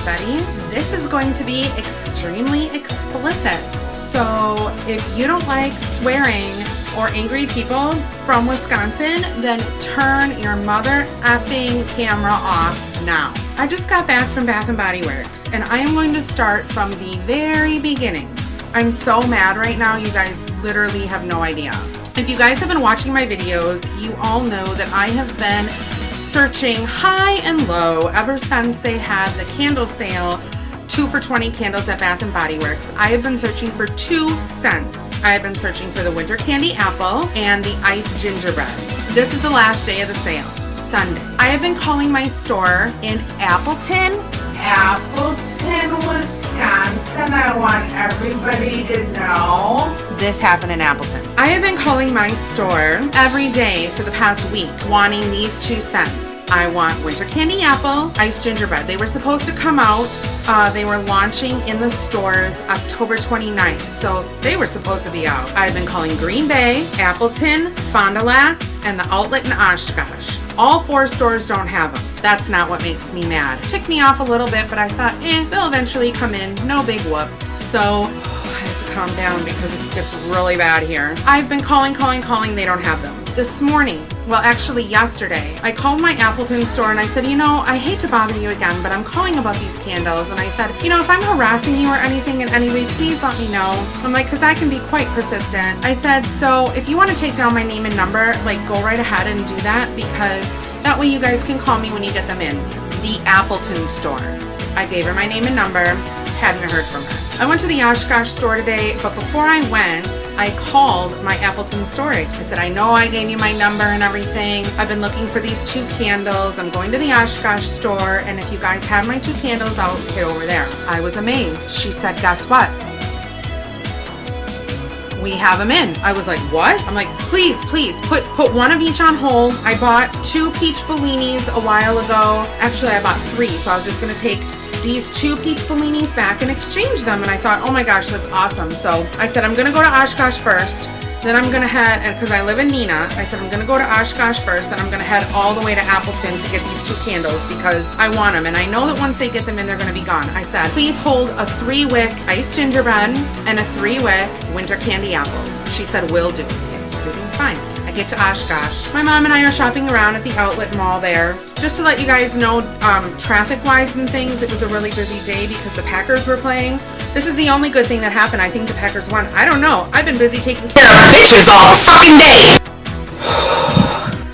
everybody. This is going to be extremely explicit. So if you don't like swearing or angry people from Wisconsin, then turn your mother effing camera off now. I just got back from Bath & Body Works, and I am going to start from the very beginning. I'm so mad right now, you guys literally have no idea. If you guys have been watching my videos, you all know that I have been searching high and low ever since they had the candle sale, 2 for $20 candles at Bath & Body Works. I have been searching for 2 scents. I have been searching for the winter candy apple and the iced gingerbread. This is the last day of the sale, Sunday. I have been calling my store in Appleton, Wisconsin. I want everybody to know this happened in Appleton. I have been calling my store every day for the past week wanting these 2 scents. I want winter candy apple, iced gingerbread. They were supposed to come out. They were launching in the stores October 29th, so they were supposed to be out. I've been calling Green Bay, Appleton, Fond du Lac, and the outlet in Oshkosh. All 4 stores don't have them. That's not what makes me mad. Ticked me off a little bit, but I thought, they'll eventually come in. No big whoop. So I have to calm down because this gets really bad here. I've been calling. They don't have them. This morning, well, actually yesterday, I called my Appleton store and I said, I hate to bother you again, but I'm calling about these candles. And I said, if I'm harassing you or anything in any way, please let me know. I'm like, because I can be quite persistent. I said, so if you want to take down my name and number, go right ahead and do that, because that way you guys can call me when you get them in. The Appleton store. I gave her my name and number, hadn't heard from her. I went to the Oshkosh store today, but before I went, I called my Appleton store. I said, I know I gave you my number and everything. I've been looking for these 2 candles. I'm going to the Oshkosh store, and if you guys have my 2 candles, I'll get over there. I was amazed. She said, guess what? We have them in. I was like, what? I'm like, please, put 1 of each on hold. I bought 2 peach bellinis a while ago. Actually, I bought 3, so I was just gonna take these 2 peach bellinis back and exchange them. And I thought, oh my gosh, that's awesome. So I said, I'm gonna go to Oshkosh first. Then I'm gonna head, and because I live in Neenah, I said I'm gonna go to Oshkosh first, then I'm gonna head all the way to Appleton to get these 2 candles because I want them, and I know that once they get them in, they're gonna be gone. I said, please hold a 3-wick iced gingerbread and a 3-wick winter candy apple. She said, will do. Everything's fine. I get to Oshkosh. My mom and I are shopping around at the outlet mall there. Just to let you guys know, traffic-wise and things, it was a really busy day because the Packers were playing. This is the only good thing that happened. I think the Packers won. I don't know. I've been busy taking care of bitches all fucking day.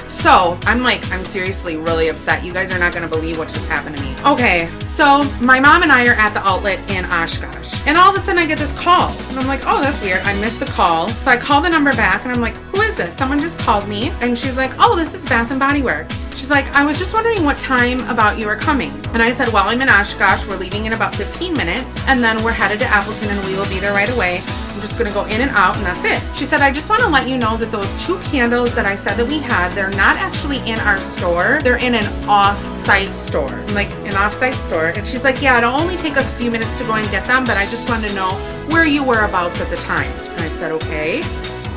So, I'm seriously really upset. You guys are not going to believe what just happened to me. Okay, so my mom and I are at the outlet in Oshkosh. And all of a sudden I get this call. And I'm like, oh, that's weird. I missed the call. So I call the number back and I'm like, who is this? Someone just called me. And she's like, oh, this is Bath & Body Works. She's like, I was just wondering what time about you are coming. And I said, well, I'm in Oshkosh. We're leaving in about 15 minutes. And then we're headed to Appleton and we will be there right away. I'm just gonna go in and out and that's it. She said, I just wanna let you know that those 2 candles that I said that we had, they're not actually in our store. They're in an off-site store. I'm like, an off-site store? And she's like, yeah, it'll only take us a few minutes to go and get them, but I just wanted to know where you were abouts at the time. And I said, okay.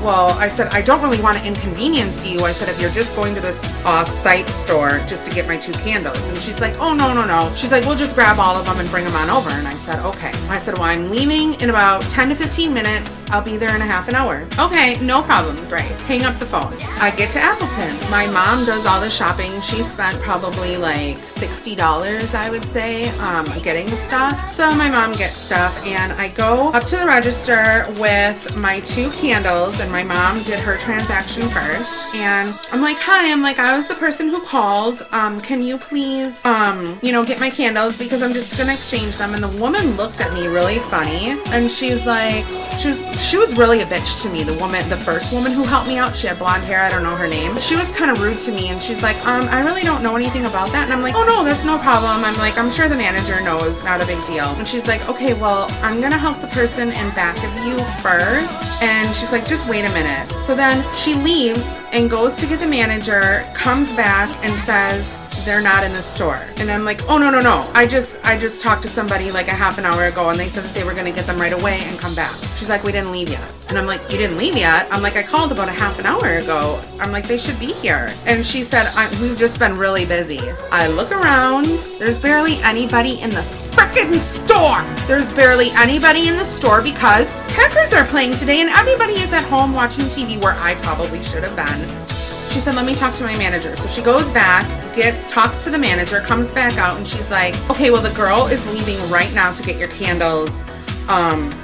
Well, I said, I don't really want to inconvenience you. I said, if you're just going to this off-site store just to get my 2 candles. And she's like, oh, no. She's like, we'll just grab all of them and bring them on over. And I said, okay. I said, well, I'm leaving in about 10 to 15 minutes. I'll be there in a half an hour. Okay, no problem. Great. Hang up the phone. I get to Appleton. My mom does all the shopping. She spent probably like $60, I would say, getting the stuff. So my mom gets stuff and I go up to the register with my 2 candles, and my mom did her transaction first. And I'm like, hi, I was the person who called. Can you please, get my candles because I'm just gonna exchange them. And the woman looked at me really funny and she's like, she was really a bitch to me. The first woman who helped me out, she had blonde hair, I don't know her name. She was kind of rude to me and she's like, I really don't know anything about that. And I'm like, oh no, that's no problem. I'm like, I'm sure the manager knows, not a big deal. And she's like, okay, well, I'm gonna help the person in back of you first. And she's like, just wait a minute. So then she leaves and goes to get the manager, comes back and says they're not in the store. And I'm like, oh, no. I just talked to somebody like a half an hour ago and they said that they were gonna get them right away and come back. She's like, we didn't leave yet. And I'm like, you didn't leave yet? I'm like, I called about a half an hour ago. I'm like, they should be here. And she said, we've just been really busy. I look around, there's barely anybody in the frickin' store. There's barely anybody in the store because Packers are playing today and everybody is at home watching TV where I probably should have been. She said, let me talk to my manager. So she goes back, talks to the manager, comes back out, and she's like, okay, well, the girl is leaving right now to get your candles.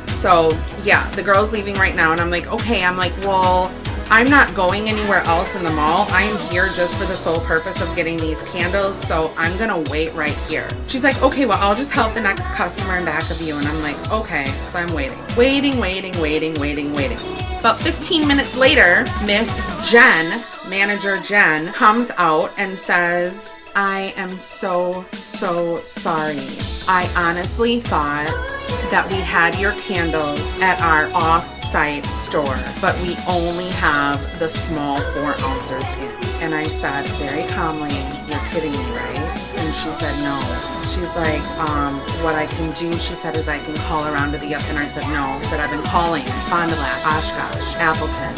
So yeah, the girl's leaving right now. And I'm like, okay. I'm like, well, I'm not going anywhere else in the mall. I am here just for the sole purpose of getting these candles. So I'm gonna wait right here. She's like, okay, well, I'll just help the next customer in back of you. And I'm like, okay. So I'm waiting. About 15 minutes later, Miss Jen, Manager Jen, comes out and says, I am so sorry. I honestly thought that we had your candles at our off-site store, but we only have the small 4 ounces in. And I said very calmly, you're kidding me, right? And she said, no. She's like, what I can do, she said, is I can call around to the, and I said, no. I said, I've been calling Fond du Lac, Oshkosh, Appleton,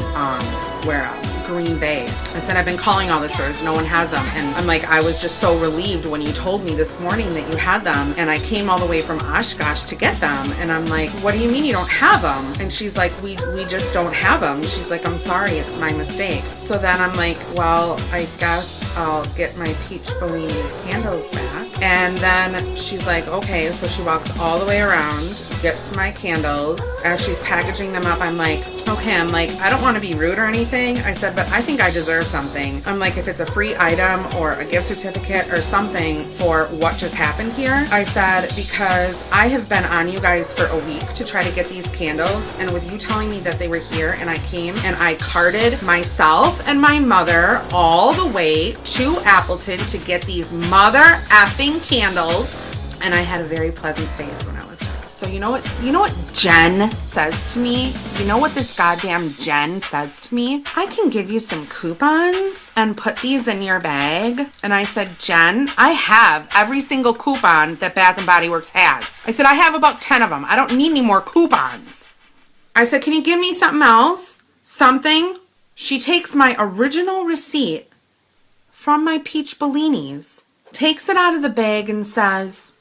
where else? Green Bay. I said, I've been calling all the stores, no one has them. And I'm like, I was just so relieved when you told me this morning that you had them. And I came all the way from Oshkosh to get them. And I'm like, what do you mean you don't have them? And she's like, we just don't have them. She's like, I'm sorry, it's my mistake. So then I'm like, well, I guess I'll get my peach Bellini candles back. And then she's like, okay. So she walks all the way around, gets my candles. As she's packaging them up, I'm like, okay, I don't want to be rude or anything. I said, but I think I deserve something. I'm like, if it's a free item or a gift certificate or something for what just happened here. I said, because I have been on you guys for a week to try to get these candles, and with you telling me that they were here, and I came and I carted myself and my mother all the way to Appleton to get these mother effing candles, and I had a very pleasant face when I was there. So you know what Jen says to me? You know what this goddamn Jen says to me? I can give you some coupons and put these in your bag. And I said, Jen, I have every single coupon that Bath & Body Works has. I said, I have about 10 of them. I don't need any more coupons. I said, can you give me something else? Something? She takes my original receipt from my peach Bellinis, takes it out of the bag and says,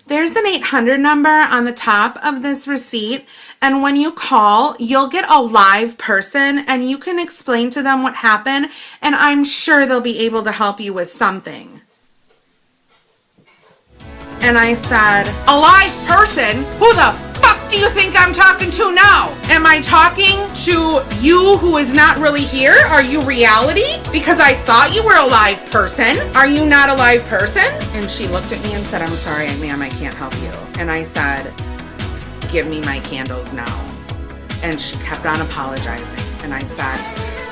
there's an 800 number on the top of this receipt, and when you call, you'll get a live person and you can explain to them what happened, and I'm sure they'll be able to help you with something. And I said, a live person? Who the fuck do you think I'm talking to now? Am I talking to you who is not really here? Are you reality? Because I thought you were a live person. Are you not a live person? And she looked at me and said, I'm sorry, ma'am, I can't help you. And I said, give me my candles now. And she kept on apologizing. And I said,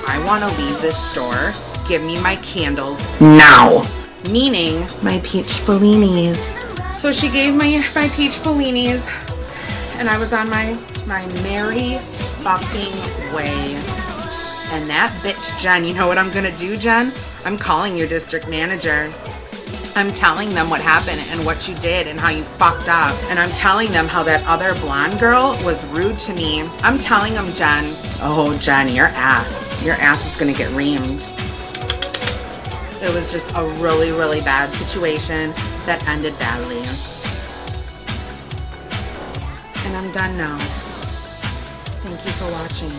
I want to leave this store. Give me my candles now. Meaning my peach Bellinis. So she gave me my peach Bellinis, and I was on my merry fucking way. And that bitch Jen, you know what I'm gonna do, Jen? I'm calling your district manager. I'm telling them what happened and what you did and how you fucked up. And I'm telling them how that other blonde girl was rude to me. I'm telling them, Jen, oh, Jen, your ass is gonna get reamed. It was just a really, really bad situation that ended badly. And I'm done now. Thank you for watching.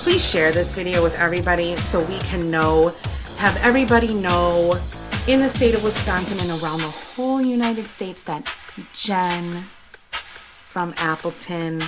Please share this video with everybody so we can have everybody know in the state of Wisconsin and around the whole United States that Jen from Appleton